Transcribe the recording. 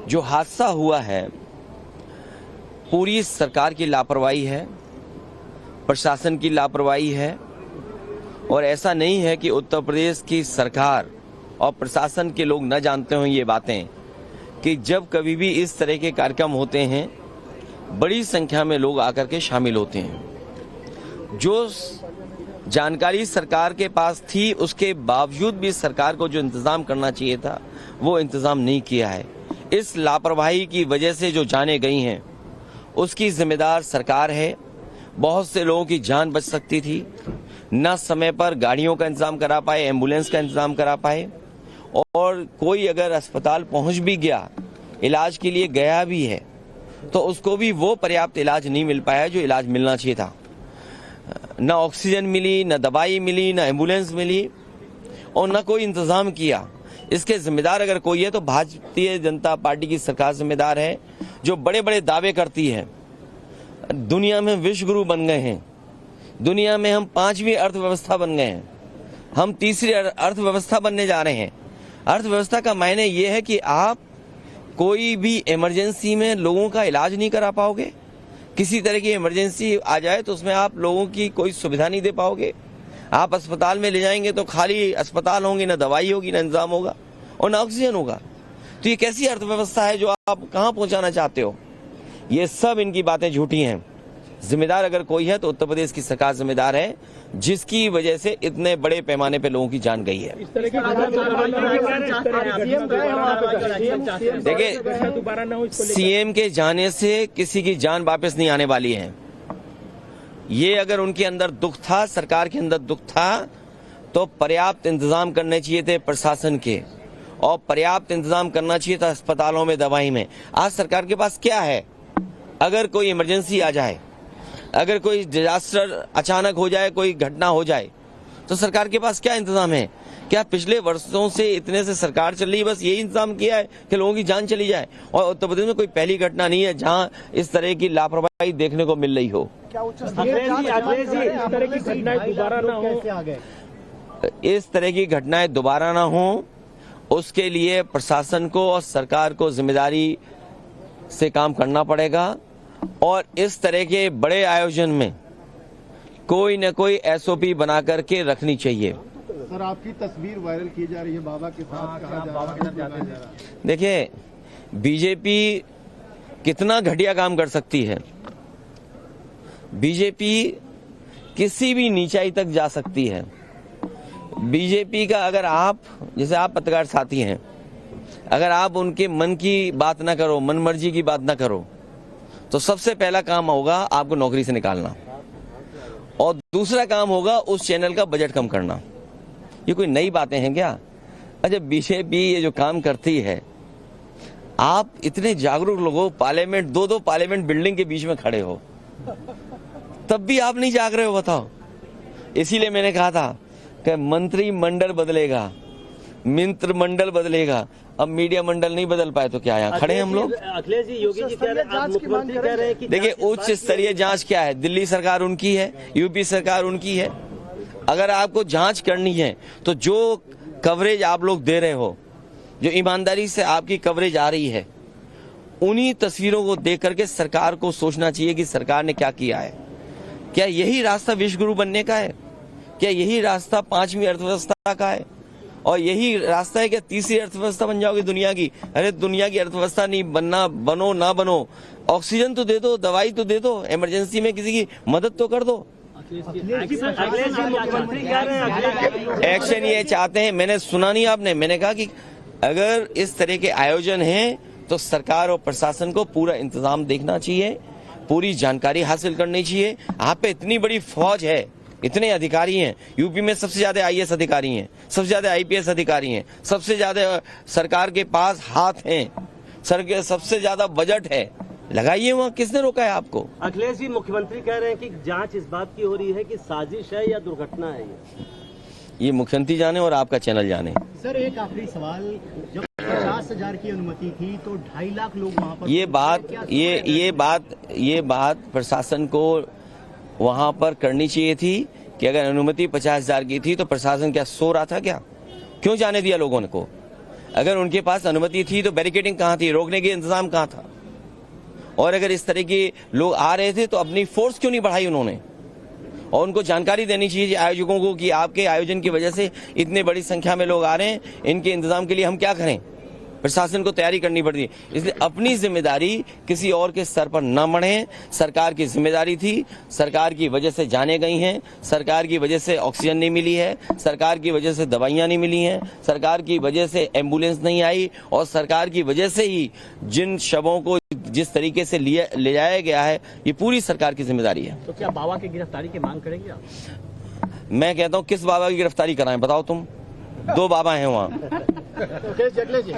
जो हादसा हुआ है पूरी सरकार की लापरवाही है, प्रशासन की लापरवाही है। और ऐसा नहीं है कि उत्तर प्रदेश की सरकार और प्रशासन के लोग न जानते हों ये बातें कि जब कभी भी इस तरह के कार्यक्रम होते हैं बड़ी संख्या में लोग आकर के शामिल होते हैं। जो जानकारी सरकार के पास थी उसके बावजूद भी सरकार को जो इंतजाम करना चाहिए था वो इंतजाम नहीं किया है। इस लापरवाही की वजह से जो जानें गई हैं उसकी जिम्मेदार सरकार है। बहुत से लोगों की जान बच सकती थी, न समय पर गाड़ियों का इंतजाम करा पाए, एम्बुलेंस का इंतजाम करा पाए, और कोई अगर अस्पताल पहुंच भी गया, इलाज के लिए गया भी है, तो उसको भी वो पर्याप्त इलाज नहीं मिल पाया जो इलाज मिलना चाहिए था। न ऑक्सीजन मिली, न दवाई मिली, न एम्बुलेंस मिली, और न कोई इंतजाम किया। इसके जिम्मेदार अगर कोई है तो भारतीय जनता पार्टी की सरकार जिम्मेदार है, जो बड़े बड़े दावे करती है। दुनिया में विश्व गुरु बन गए हैं, दुनिया में हम 5वीं अर्थव्यवस्था बन गए हैं, हम 3री अर्थव्यवस्था बनने जा रहे हैं। अर्थव्यवस्था का मायने ये है कि आप कोई भी इमरजेंसी में लोगों का इलाज नहीं करा पाओगे। किसी तरह की इमरजेंसी आ जाए तो उसमें आप लोगों की कोई सुविधा नहीं दे पाओगे। आप अस्पताल में ले जाएंगे तो खाली अस्पताल होंगे, न दवाई होगी, न इंतजाम होगा और न ऑक्सीजन होगा। तो ये कैसी अर्थव्यवस्था है जो आप कहाँ पहुंचाना चाहते हो? ये सब इनकी बातें झूठी हैं। जिम्मेदार अगर कोई है तो उत्तर प्रदेश की सरकार जिम्मेदार है, जिसकी वजह से इतने बड़े पैमाने पे लोगों की जान गई है। देखिए, सीएम के जाने से किसी की जान वापस नहीं आने वाली है। ये अगर उनके अंदर दुख था, सरकार के अंदर दुख था, तो पर्याप्त इंतजाम करने चाहिए थे प्रशासन के, और पर्याप्त इंतजाम करना चाहिए था अस्पतालों में, दवाई में। आज सरकार के पास क्या है? अगर कोई इमरजेंसी आ जाए, अगर कोई डिजास्टर अचानक हो जाए, कोई घटना हो जाए, तो सरकार के पास क्या इंतजाम है? क्या पिछले वर्षों से इतने से सरकार चल रही है, बस यही इंतजाम किया है कि लोगों की जान चली जाए? और उत्तर प्रदेश में कोई पहली घटना नहीं है जहां इस तरह की लापरवाही देखने को मिल रही हो। इस तरह की घटनाएं दोबारा ना हो, उसके लिए प्रशासन को और सरकार को जिम्मेदारी से काम करना पड़ेगा। और इस तरह के बड़े आयोजन में कोई न कोई एसओपी बना करके रखनी चाहिए। सर, आपकी तस्वीर वायरल की जा रही है बाबा के साथ, कहा जा रहा है। देखिए, बीजेपी कितना घटिया काम कर सकती है। बीजेपी किसी भी नीचाई तक जा सकती है। बीजेपी का अगर आप, जैसे आप पत्रकार साथी हैं, अगर आप उनके मन की बात ना करो, मन मर्जी की बात ना करो, तो सबसे पहला काम होगा आपको नौकरी से निकालना, और दूसरा काम होगा उस चैनल का बजट कम करना। ये कोई नई बातें हैं क्या? अच्छा, बीजेपी ये जो काम करती है, आप इतने जागरूक लोग हो, पार्लियामेंट, दो पार्लियामेंट बिल्डिंग के बीच में खड़े हो, तब भी आप नहीं जाग रहे हो, बताओ। इसीलिए मैंने कहा था कि मंत्रिमंडल बदलेगा, मित्र मंडल बदलेगा, अब मीडिया मंडल नहीं बदल पाए तो क्या यहाँ खड़े हम लोग? अखिलेश जी, योगी जी कह रहे हैं कि देखिए, उच्च स्तरीय जांच क्या है? दिल्ली सरकार उनकी है, यूपी सरकार उनकी है। अगर आपको जांच करनी है तो जो कवरेज आप लोग दे रहे हो, जो ईमानदारी से आपकी कवरेज आ रही है, उन्हीं तस्वीरों को देख करके सरकार को सोचना चाहिए कि सरकार ने क्या किया है। क्या यही रास्ता विश्व गुरु बनने का है? क्या यही रास्ता 5वीं अर्थव्यवस्था का है? और यही रास्ता है क्या 3री अर्थव्यवस्था बन जाओगे दुनिया की? अरे, दुनिया की अर्थव्यवस्था नहीं बनना, बनो ना बनो, ऑक्सीजन तो दे दो, दवाई तो दे दो, इमरजेंसी में किसी की मदद तो कर दो। एक्शन ये चाहते हैं। मैंने सुना नहीं आपने, मैंने कहा कि अगर इस तरह के आयोजन हैं तो सरकार और प्रशासन को पूरा इंतजाम देखना चाहिए, पूरी जानकारी हासिल करनी चाहिए। आप पे इतनी बड़ी फौज है, इतने अधिकारी हैं, यूपी में सबसे ज्यादा आईएएस अधिकारी हैं, सबसे ज्यादा आईपीएस अधिकारी हैं, सबसे ज्यादा सरकार के पास हाथ हैं, सबसे ज्यादा बजट है, लगाइए वहाँ। किसने रोका है आपको? अखिलेश जी, मुख्यमंत्री कह रहे हैं कि जांच इस बात की हो रही है कि साजिश है या दुर्घटना है। ये मुख्यमंत्री जाने और आपका चैनल जाने। सर, एक आखिरी सवाल, जब 50,000 की अनुमति थी तो 2.5 लाख लोग वहाँ पर, ये बात प्रशासन को वहां पर करनी चाहिए थी कि अगर अनुमति 50,000 की थी तो प्रशासन क्या सो रहा था क्या? क्यों जाने दिया लोगों को? अगर उनके पास अनुमति थी तो बैरिकेडिंग कहाँ थी, रोकने के इंतजाम कहाँ था? और अगर इस तरह के लोग आ रहे थे तो अपनी फोर्स क्यों नहीं बढ़ाई उन्होंने? और उनको जानकारी देनी चाहिए आयोजकों को कि आपके आयोजन की वजह से इतने बड़ी संख्या में लोग आ रहे हैं, इनके इंतजाम के लिए हम क्या करें? प्रशासन को तैयारी करनी पड़ती है। इसलिए अपनी जिम्मेदारी किसी और के सर पर न मढ़े। सरकार की जिम्मेदारी थी, सरकार की वजह से जाने गई हैं, सरकार की वजह से ऑक्सीजन नहीं मिली है, सरकार की वजह से दवाइयां नहीं मिली हैं, सरकार की वजह से एम्बुलेंस नहीं आई, और सरकार की वजह से ही जिन शवों को जिस तरीके से ले जाया गया है, ये पूरी सरकार की जिम्मेदारी है। तो क्या बाबा की गिरफ्तारी की मांग करेंगे आप? मैं कहता हूँ किस बाबा की गिरफ्तारी कराएं, बताओ तुम? 2 बाबा हैं वहाँ। अखिलेश जी